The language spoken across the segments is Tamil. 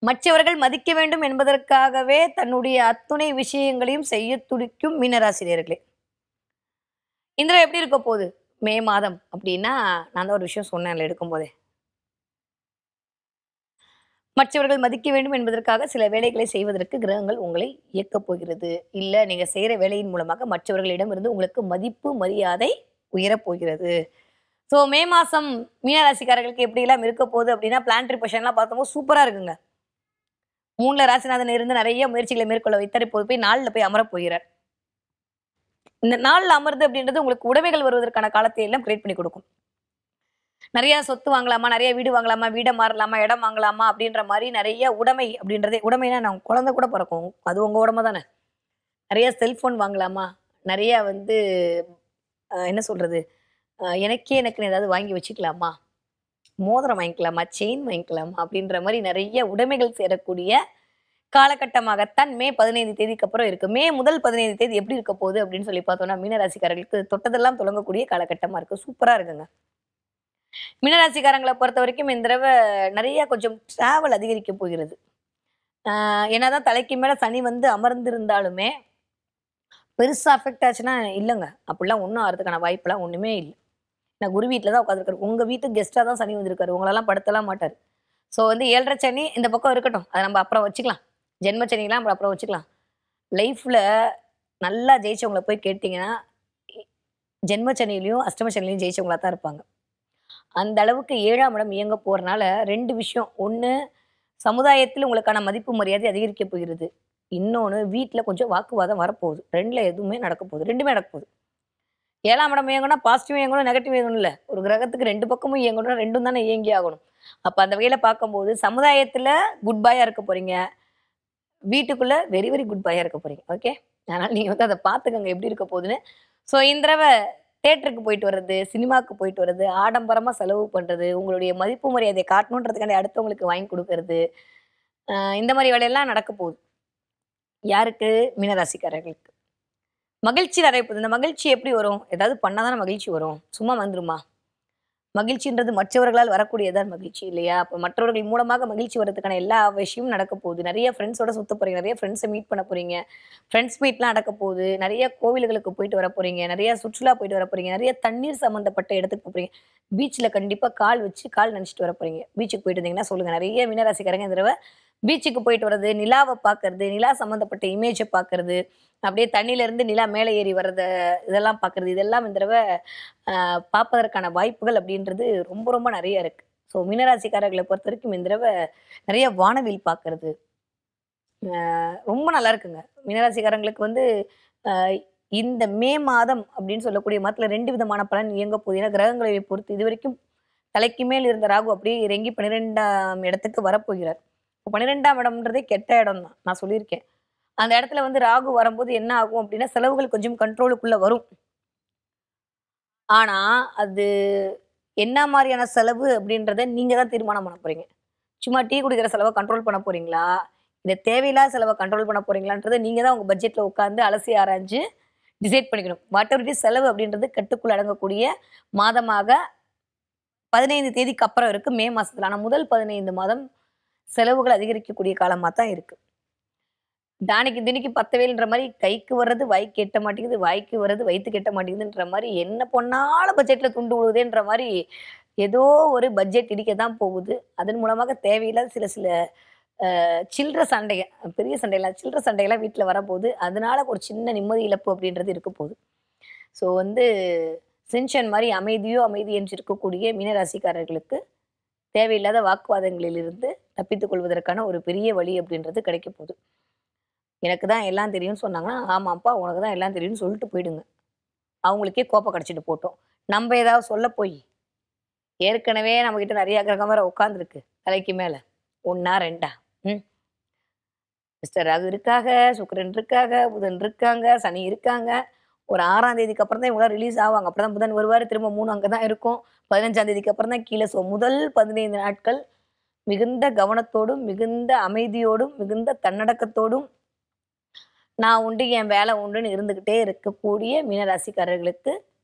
மற்றவர்கள் மதிக்க வேண்டும் என்பதற்காகவே தன்னுடைய அத்துணை விஷயங்களையும் செய்ய துடிக்கும் மீனராசினியர்களே. இந்த தடவ எப்படி இருக்க போகுது? மே மாதம் அப்படின்னா, நான் தான் ஒரு விஷயம் சொன்னேன்ல எடுக்கும்போதே. மற்றவர்கள் மதிக்க வேண்டும் என்பதற்காக சில வேலைகளை செய்வதற்கு கிரகங்கள் உங்களை இயக்கப் போகிறது. இல்ல நீங்க செய்ற வேலையின் மூலமாக மற்றவர்களிடமிருந்து உங்களுக்கு மதிப்பு, மரியாதை உயரப் போகிறது. ஸோ மே மாசம் மீனராசிக்காரர்களுக்கு எப்படிலாம் இருக்க போகுது அப்படின்னா, பிளானட்டரி பொசிஷன்லாம் பார்த்தோம்னா சூப்பரா இருக்குங்க. 3ல ராசிநாதன் இருந்து நெறைய முயற்சிகளை மேற்கொள்ள வைத்தார். இப்போது போய் 4ல போய் அமரப் போகிறார். இந்த 4ல அமர்து அப்படின்றது உங்களுக்கு உடைமைகள் வருவதற்கான காலத்தை எல்லாம் கிரியேட் பண்ணி குடுக்கும். நெறைய சொத்து வாங்கலாமா? நெறைய வீடு வாங்கலாமா? வீட மாறலாமா? இடம் வாங்கலாமா? அப்படின்ற மாரி நெறைய உடைமை அப்படின்றதே உடைமைனா நான் குழந்தை கூட பொறக்கும். அது உங்க உடைமை தானே. நெறைய செல்ஃபோன் வாங்கலாமா? நெறைய வந்து என்ன சொல்றது? எனக்குன்னு ஏதாவது வாங்கி வச்சுக்கலாமா? மோதிரம் வாங்கிக்கலாமா? செயின் வாங்கிக்கலாமா? அப்படின்ற மாரி நெறைய உடைமைகள் சேரக்கூடிய காலகட்டமாகத்தான் மே 15 தேதிக்கு அப்புறம் இருக்கு. மே முதல் 15 தேதி எப்படி இருக்க போகுது அப்படின்னு சொல்லி பார்த்தோம்னா, மீனராசிக்காரர்களுக்கு தொட்டதெல்லாம் தொடங்கக்கூடிய காலகட்டமா இருக்கு. சூப்பரா இருக்குங்க. மீனராசிக்காரங்கள பொறுத்தவரைக்கும் இந்த தடவ நெறைய கொஞ்சம் டிராவல் அதிகரிக்க போகிறது. என்னதான் தலைக்கு மேல சனி வந்து அமர்ந்திருந்தாலுமே, பெருசா அஃபெக்ட் ஆச்சுன்னா இல்லங்க. அப்படிலாம் ஒண்ணும் ஆறதுக்கான வாய்ப்புலாம் ஒண்ணுமே இல்ல. நான் குரு வீட்ல தான் உட்கார்ந்துருக்காரு. உங்க வீட்டுக்கு கெஸ்ட்டா தான் சனி வந்திருக்காரு. உங்களலாம் படுத்தலாம் மாட்டாரு. ஸோ வந்து 7:30 சனி இந்த பக்கம் இருக்கட்டும். அத நம்ம அப்புறம் வச்சுக்கலாம். ஜென்ம சனிலாம் நம்ம அப்புறம் வச்சுக்கலாம். லைஃப்ல நல்லா ஜெயிச்சவங்கள போய் கேட்டீங்கன்னா, இ ஜென்ம சனியிலயும், அஷ்டம சனியிலயும் ஜெயிச்சவங்களா தான் இருப்பாங்க. அந்த அளவுக்கு 7ஆம் இடம் இயங்க போறனால 2 விஷயம். 1 சமுதாயத்தில உங்களுக்கான மதிப்பு மரியாதை அதிகரிக்கப் போகிறது. இன்னொன்னு வீட்ல கொஞ்சம் வாக்குவாதம் வரப்போகுது. 2ல எதுவுமே நடக்கப் போகுது. 2மே நடக்கப் போகுது. 7ஆம் இடம் இயங்குனா பாசிட்டிவ் இயங்கணும், நெகட்டிவ் இயங்கணும் இல்ல. ஒரு கிரகத்துக்கு 2 பக்கமும் இயங்கணும்னா 2ம் தானே இயங்கியே ஆகணும். அப்ப அந்த வகையில பார்க்கும்போது சமுதாயத்தில குட் பாயா இருக்க போறீங்க. வீட்டுக்குள்ள வெரி வெரி குட் பாயா இருக்க போறீங்க. ஓகே. அதனால நீங்க வந்து அத பார்த்துக்கங்க எப்படி இருக்க போகுதுன்னு. ஸோ இந்த தடவ தியேட்டருக்கு போயிட்டு வர்றது, சினிமாக்கு போயிட்டு வர்றது, ஆடம்பரமா செலவு பண்றது, உங்களுடைய மதிப்பு மரியாதைய காட்டணுன்றதுக்காண்டி அடுத்தவங்களுக்கு வாங்கி குடுக்கறது, இந்த மாரி வேலையெல்லாம் நடக்க போகுது. யாருக்கு? மீனராசிக்காரர்களுக்கு. மகிழ்ச்சி நெறைய போகுது. இந்த மகிழ்ச்சி எப்படி வரும்? ஏதாவது பண்ணா தானே மகிழ்ச்சி வரும். சும்மா வந்துருமா? மகிழ்ச்சின்றது மற்றவர்களால் வரக்கூடியதுதான் மகிழ்ச்சி இல்லையா? அப்ப மற்றவர்கள் மூலமாக மகிழ்ச்சி வரதுக்கான எல்லா விஷயமும் நடக்க போகுது. நெறைய ஃப்ரெண்ட்ஸோட சுத்த போறீங்க. நெறைய ஃப்ரெண்ட்ஸ மீட் பண்ண போறீங்க. ஃப்ரெண்ட்ஸ் மீட்லாம் நடக்க போகுது. நெறைய கோவில்களுக்கு போயிட்டு வர போறீங்க. நெறைய சுற்றுலா போயிட்டு வர போறீங்க. நெறைய தண்ணீர் சம்மந்தப்பட்ட இடத்துக்கு போறீங்க. பீச்ல கண்டிப்பா கால் வச்சு கால் நனச்சுட்டு வர போறீங்க. பீச்சுக்கு போயிட்டு வந்தீங்கன்னா சொல்லுங்க. நெறைய மீனராசிக்காரங்க இந்த தடவ பீச்சுக்கு போயிட்டு வர்றது, நிலாவ பார்க்கறது, நிலா சம்மந்தப்பட்ட இமேஜ பார்க்கறது, அப்படியே தண்ணீல இருந்து நிலா மேல ஏறி வர்றத இதெல்லாம் பார்க்கறது. இதெல்லாம் இந்த தடவ பார்ப்பதற்கான வாய்ப்புகள் அப்படின்றது ரொம்ப ரொம்ப நெறைய இருக்கு. ஸோ மீனராசிக்காரர்கள பொறுத்தவரைக்கும் இந்த தடவ நெறைய வானவில் பார்க்கறது, ரொம்ப நல்லா இருக்குங்க. மீனராசிக்காரங்களுக்கு வந்து அ இந்த மே மாதம் அப்படின்னு சொல்லக்கூடிய மாதத்துல 2 விதமான பலன் இயங்க போகுது. ஏன்னா கிரகங்களை பொறுத்து இதுவரைக்கும் தலைக்கு மேல் இருந்த ராகு அப்படியே இறங்கி 12ஆம் இடத்துக்கு வரப்போகிறார். 12ஆம் இடம்ன்றதே கெட்ட இடம் தான். நான் சொல்லியிருக்கேன். அந்த இடத்துல வந்து ராகு வரும்போது என்ன ஆகும் அப்படின்னா, செலவுகள் கொஞ்சம் கண்ட்ரோலுக்குள்ள வரும். ஆனா, அது என்ன மாரியான செலவு அப்படின்றத நீங்க தான் தீர்மானம் பண்ண போறீங்க. சும்மா டீ குடிக்கிற செலவ கண்ட்ரோல் பண்ண போறீங்களா? இல்ல தேவையில்லாத செலவ கண்ட்ரோல் பண்ண போறீங்களான்றத நீங்க தான் உங்க பட்ஜெட்ல உட்கார்ந்து அலசி ஆராய்ஞ்சு டிசைட் பண்ணிக்கணும். வாட் எவர் இட் இஸ் செலவு அப்படின்றது கட்டுக்குள் அடங்கக்கூடிய மாதமாக 15 தேதிக்கு அப்புறம் இருக்கு மே மாசத்துல. ஆனா முதல் 15 மாதம் செலவுகள் அதிகரிக்கக்கூடிய காலமா தான் இருக்கு. தானிக்கு தினிக்கு பத்தவேல்ன்ற மாரி கைக்கு வர்றது வாய்க்கு எட்ட மாட்டேங்குது, வாய்க்கு வர்றது வயித்துக்கு எட்ட மாட்டேங்குதுன்ற மாரி என்ன பண்ணாலும் பட்ஜெட்ல துண்டு விழுகுதேன்ற மாரி ஏதோ ஒரு பட்ஜெட் இடிக்க தான் போகுது. அதன் மூலமாக தேவையில்லாத சில சில சில்லற சண்டைக பெரிய சண்டைலாம் சில்லற சண்டைலாம் வீட்ல வரப்போது. அதனால ஒரு சின்ன நிம்மதி இழப்பு அப்படின்றது இருக்க போது. ஸோ வந்து சின்ஷன் மாரி அமைதியோ அமைதி என்று இருக்கக்கூடிய மீனராசிக்காரர்களுக்கு தேவையில்லாத வாக்குவாதங்களிலிருந்து தப்பித்துக் கொள்வதற்கான ஒரு பெரிய வழி அப்படின்றது கிடைக்க போது. எனக்கு தான் எல்லாம் தெரியும்னு சொன்னாங்கன்னா, ஆமாப்பா உனக்கு தான் எல்லாம் தெரியும்னு சொல்லிட்டு போயிடுங்க. அவங்களுக்கே கோப்பம் கடிச்சிட்டு போட்டும். நம்ப ஏதாவது சொல்ல போய், ஏற்கனவே நம்மகிட்ட நெறைய கிரகம் வேற உட்கார்ந்துருக்கு தலைக்கு மேல. 1ஆ 2ஆ? ம். மிஸ்டர் ராகு இருக்காக, சுக்கிரன் இருக்காக, புதன் இருக்காங்க, சனி இருக்காங்க. ஒரு 6ஆம் தேதிக்கு அப்புறம் தான் இவங்கலாம் ரிலீஸ் ஆவாங்க. அப்பதான் புதன் வருவாரு. திரும்ப 3 அங்க தான் இருக்கும். 15ஆம் தேதிக்கு அப்புறம் தான் கீழ. ஸோ முதல் 15 நாட்கள் மிகுந்த கவனத்தோடும், மிகுந்த அமைதியோடும், மிகுந்த தன்னடக்கத்தோடும், நான் உண்டு, என் வேலை உண்டுன்னு இருந்துகிட்டே இருக்கக்கூடிய மீனராசிக்காரர்களுக்கு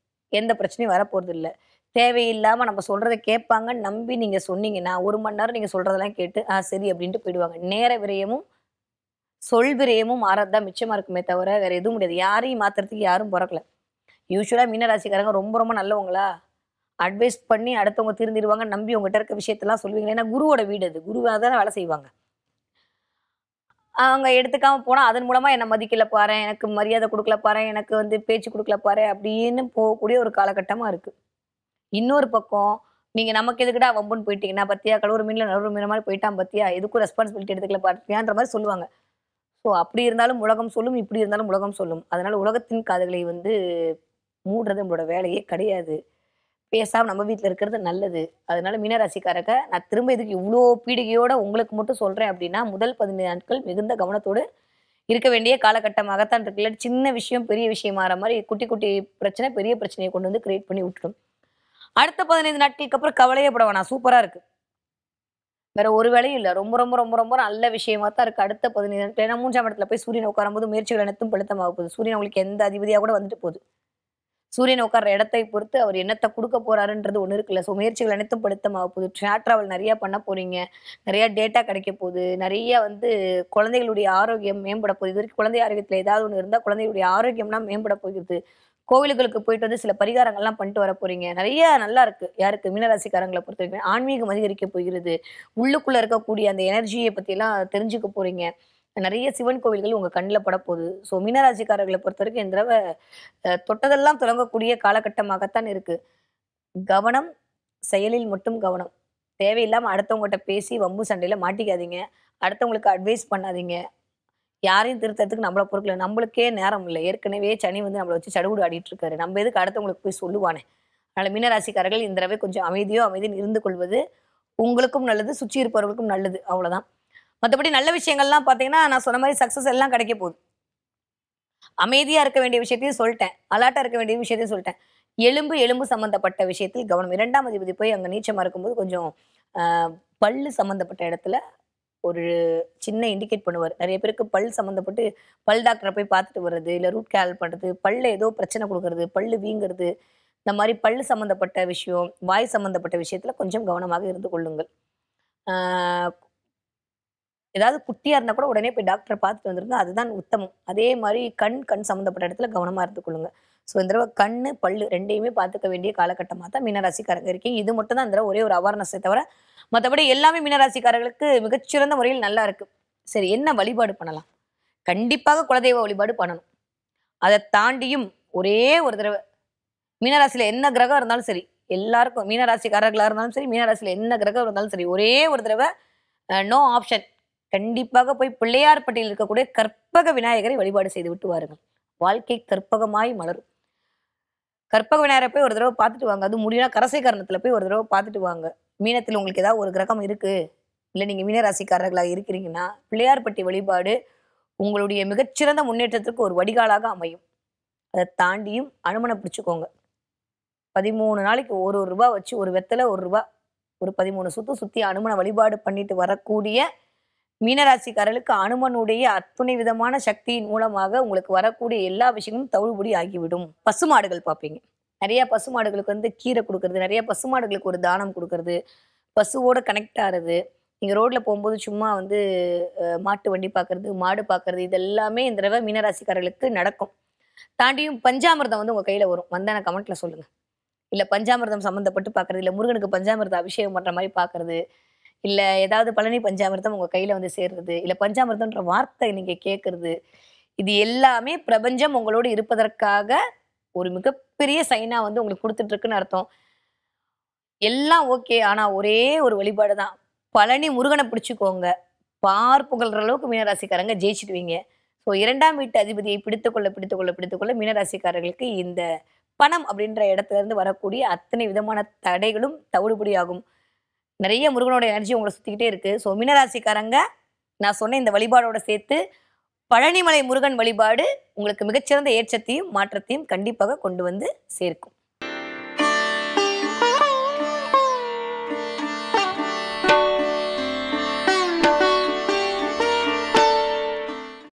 எந்த பிரச்சனையும் வரப்போறதில்ல. தேவையில்லாம நம்ம சொல்றத கேட்பாங்கன்னு நம்பி நீங்க சொன்னீங்கன்னா, 1 மணி நேரம் நீங்க சொல்றதெல்லாம் கேட்டு, சரி அப்படின்ட்டு போயிடுவாங்க. நேர விரயமும், சொல் விரயமும் மாறது தான் மிச்சமா இருக்குமே தவிர, வேற எதுவும் முடியாது. யாரையும் மாத்துறதுக்கு யாரும் பொறக்கல. யூசுவலா மீன ராசிக்காரங்க ரொம்ப ரொம்ப நல்லவங்களா? அட்வைஸ் பண்ணி அடுத்தவங்க திருந்திருவாங்கன்னு நம்பி உங்ககிட்ட இருக்க விஷயத்தெல்லாம் சொல்லுவீங்க. ஏன்னா குருவோட வீடு அது. குருவா தானே வேலை செய்வாங்க. அவங்க எடுத்துக்காம போனா, அதன் மூலமா என்ன மதிக்கல பாரேன், எனக்கு மரியாதை குடுக்கல பாரேன், எனக்கு வந்து பேச்சு குடுக்கல பாரேன் அப்படின்னு போகக்கூடிய ஒரு காலகட்டமா இருக்கு. இன்னொரு பக்கம், நீங்க நமக்கு எதுக்குடா வம்புன்னு போயிட்டீங்கன்னா, பாத்தியா கழுவுற மீன்ல நழுவுற மீன் மாரி போயிட்டான் பாத்தியா, எதுக்கும் ரெஸ்பான்சிபிலிட்டி எடுத்துக்கல பாத்தியான்ற மாரி சொல்லுவாங்க. ஸோ அப்படி இருந்தாலும் உலகம் சொல்லும், இப்படி இருந்தாலும் உலகம் சொல்லும். அதனால உலகத்தின் காதுகளை வந்து மூடுறது நம்மளோட வேலையே கிடையாது. பேசாம நம்ம வீட்ல இருக்கிறது நல்லது. அதனால மீனராசிக்காரங்க, நான் திரும்ப இதுக்கு இவ்ளோ பீடிகையோட உங்களுக்கு மட்டும் சொல்றேன் அப்டின்னா, முதல் 15 நாட்கள் மிகுந்த கவனத்தோடு இருக்க வேண்டிய காலகட்டமாகத்தான் இருக்கு. இல்லாட்டி சின்ன விஷயம் பெரிய விஷயமாற மாரி குட்டி, குட்டி பிரச்சனை பெரிய பிரச்சனைய கொண்டு வந்து கிரியேட் பண்ணி விட்டுரும். அடுத்த 15 நாட்களுக்கு அப்புறம் கவலையே பட வேணாம். சூப்பரா இருக்கு. வேற ஒரு வேலையும் இல்ல. ரொம்ப, ரொம்ப, ரொம்ப, ரொம்ப நல்ல விஷயமா தான் இருக்கு. அடுத்த 15 நாட்கள். ஏன்னா 3ஆம் இடத்துல போய் சூரியன் உட்காரும்போது முயற்சிகள் அனைத்தும் பலிதமாக போகுது. சூரியன் உங்களுக்கு எந்த அதிபதியா கூட வந்துட்டு போகுது. சூரியன் உட்கார்ற இடத்தை பொறுத்து அவர் என்னத்த குடுக்க போறாருன்றது ஒண்ணு இருக்குல்ல. ஸோ முயற்சிகள் அனைத்தும் பலிதமாக போகுது. டிராவல் நெறைய பண்ண போறீங்க. நெறைய டேட்டா கிடைக்க போகுது. நெறைய வந்து குழந்தைகளுடைய ஆரோக்கியம் மேம்பட போகுது. இதுவரைக்கும் குழந்தை ஆரோக்கியத்துல ஏதாவது ஒண்ணு இருந்தா குழந்தைகளுடைய ஆரோக்கியம்லாம் மேம்பட போகுது. கோவிலுகளுக்கு போயிட்டு வந்து சில பரிகாரங்கள்லாம் பண்ணிட்டு வர போறீங்க. நெறைய நல்லா இருக்கு. யாருக்கு மீனராசிக்காரங்கள பொறுத்தவரைக்கும். ஆன்மீகம் அதிகரிக்க போகிறது. உள்ளுக்குள்ள இருக்கக்கூடிய அந்த எனர்ஜிய பத்திலாம் தெரிஞ்சுக்க போறீங்க. நெறைய சிவன் கோவில்கள் உங்க கண்ல படப்போகுது. ஸோ மீனராசிக்காரர்கள பொறுத்தவரைக்கும் இந்த தடவ தொட்டதெல்லாம் தொடங்கக்கூடிய காலகட்டமாகத்தான் இருக்கு. கவனம், செயலில் மட்டும் கவனம். தேவையில்லாம அடுத்தவங்கட்ட பேசி வம்பு சண்டையில மாட்டிக்காதீங்க. அடுத்தவங்களுக்கு அட்வைஸ் பண்ணாதீங்க. யாரையும் திருத்தறதுக்கு நம்மள பொறுக்கல. நம்மளுக்கே நேரம் இல்ல. ஏற்கனவே சனி வந்து நம்மள வச்சு சடுகுடு ஆடிட்டு இருக்காரு. நம்ம எதுக்கு அடுத்தவங்களுக்கு போய் சொல்லுவானே. அதனால மீனராசிக்காரர்கள் இந்த தடவை கொஞ்சம் அமைதின்னு இருந்து கொள்வது உங்களுக்கும் நல்லது, சுற்றி இருப்பவர்களுக்கும் நல்லது. அவ்வளோதான். மத்தபடி நல்ல விஷயங்கள்லாம் பார்த்தீங்கன்னா, நான் சொன்ன மாரி சக்சஸ் எல்லாம் கிடைக்க போகுது. அமைதியா இருக்க வேண்டிய விஷயத்தையும் சொல்ட்டேன். அலர்ட்டா இருக்க வேண்டிய விஷயத்தையும் சொல்ட்டேன். எலும்பு சம்மந்தப்பட்ட விஷயத்தில் கவனம். 2ஆம் அதிபதி போய் அங்க நீச்சமா இருக்கும்போது கொஞ்சம் அ பல்லு சம்மந்தப்பட்ட இடத்துல ஒரு சின்ன இண்டிகேட் பண்ணுவாரு. நெறைய பேருக்கு பல் சம்மந்தப்பட்டு பல் டாக்டர போய் பார்த்துட்டு வர்றது, இல்ல ரூட் கேனல் பண்றது, பல்ல ஏதோ பிரச்சனை குடுக்குறது, பல்லு வீங்குறது, இந்த மாரி பல்லு சம்மந்தப்பட்ட விஷயம், வாய் சம்மந்தப்பட்ட விஷயத்துல கொஞ்சம் கவனமாக இருந்து கொள்ளுங்கள். ஆ ஏதாவது குட்டியா இருந்தா கூட உடனே போய் டாக்டர பார்த்துட்டு வந்துருங்க. அதுதான் உத்தமம். அதே மாரி கண் சம்மந்தப்பட்ட இடத்துல கவனமா இருந்துக் கொள்ளுங்க. ஸோ இந்த தடவ கண்ணு, பல்லு 2யுமே பார்த்துக்க வேண்டிய காலகட்டமா தான் மீனராசிக்காரங்க இருக்கீங்க. இது மட்டும் தான் இந்த தடவ ஒரே ஒரு அவேர்னஸே தவிர, மத்தபடி எல்லாமே மீனராசிக்காரர்களுக்கு மிகச்சிறந்த முறையில் நல்லா இருக்கு. சரி என்ன வழிபாடு பண்ணலாம்? கண்டிப்பாக குலதெய்வ வழிபாடு பண்ணணும். அத தாண்டியும் ஒரே ஒரு தடவ மீனராசியில என்ன கிரகம் இருந்தாலும் சரி, எல்லாருக்கும் மீனராசிக்காரர்களா இருந்தாலும் சரி, மீனராசியில என்ன கிரகம் இருந்தாலும் சரி, ஒரே ஒரு தடவ நோ ஆப்ஷன். கண்டிப்பாக போய் பிள்ளையார்பட்டியில் இருக்கக்கூடிய கற்பக விநாயகரை வழிபாடு செய்துவிட்டு வாருங்கள். வாழ்க்கை கற்பகமாய் மலரும். கற்பக விநாயகரை போய் ஒரு தடவ பார்த்துட்டு வாங்க. அதுவும் முடியும்னா கரசை கரணத்துல போய் ஒரு தடவ பார்த்துட்டு வாங்க. மீனத்தில் உங்களுக்கு ஏதாவது ஒரு கிரகம் இருக்கு, இல்ல நீங்க மீன ராசிக்காரர்களா இருக்கிறீங்கன்னா, பிள்ளையார்பட்டி வழிபாடு உங்களுடைய மிகச்சிறந்த முன்னேற்றத்திற்கு ஒரு வடிகாலாக அமையும். அத தாண்டியும் அனுமன பிடிச்சுக்கோங்க. 13 நாளைக்கு ஒரு ரூபா வச்சு ஒரு வெத்தல ரூ. 1 ஒரு 13 சுத்து சுத்தி அனுமன வழிபாடு பண்ணிட்டு வரக்கூடிய மீனராசிக்காரர்களுக்கு அனுமனுடைய அத்துணை விதமான சக்தியின் மூலமாக உங்களுக்கு வரக்கூடிய எல்லா விஷயங்களும் தவிடுபொடி ஆகிவிடும். பசுமாடுகள் பார்ப்பீங்க. நெறைய பசுமாடுகளுக்கு வந்து கீரை குடுக்குறது, நெறைய பசுமாடுகளுக்கு ஒரு தானம் குடுக்குறது, பசுவோட கனெக்ட் ஆறது. நீங்க ரோட்ல போம்போது சும்மா வந்து மாட்டு வண்டி பார்க்கறது, மாடு பார்க்கறது இது எல்லாமே இந்த தடவ மீனராசிக்காரர்களுக்கு நடக்கும். தாண்டியும் பஞ்சாமிர்தம் வந்து உங்க கையில வரும். வந்தா எனக்கு கமெண்ட்ல சொல்லுங்க. இல்ல பஞ்சாமிர்தம் சம்மந்தப்பட்டு பார்க்கறது, இல்ல முருகனுக்கு பஞ்சாமிர்த அபிஷேகம் பண்ற மாரி பார்க்கறது. இல்ல ஏதாவது பழனி பஞ்சாமிர்தம் உங்க கையில வந்து சேர்றது. இல்ல பஞ்சாமிர்தம்ன்ற வார்த்தை நீங்க கேட்கறது. இது எல்லாமே பிரபஞ்சம் உங்களோடு இருப்பதற்காக ஒரு மிகப்பெரிய சைனா வந்து உங்களுக்கு குடுத்துட்டு இருக்குன்னு அர்த்தம். எல்லாம் ஓகே. ஆனா ஒரே ஒரு வழிபாடு தான். பழனி முருகன பிடிச்சுக்கோங்க. பார் புகழ்ற அளவுக்கு மீனராசிக்காரங்க ஜெயிச்சுடுவீங்க. ஸோ 2ஆம் வீட்டு அதிபதியை பிடித்துக்கொள்ள மீனராசிக்காரர்களுக்கு இந்த பணம் அப்படின்ற இடத்துல இருந்து வரக்கூடிய அத்தனை விதமான தடைகளும் தவிடுபடியாகும். நெறைய முருகனோட எனர்ஜி உங்கள சுத்திக்கிட்டே இருக்கு. ஸோ மீனராசிக்காரங்க, நான் சொன்ன இந்த வழிபாடோட சேர்த்து பழனிமலை முருகன் வழிபாடு உங்களுக்கு மிகச்சிறந்த ஏற்றத்தையும், மாற்றத்தையும் கண்டிப்பாக கொண்டு வந்து சேர்க்கும்.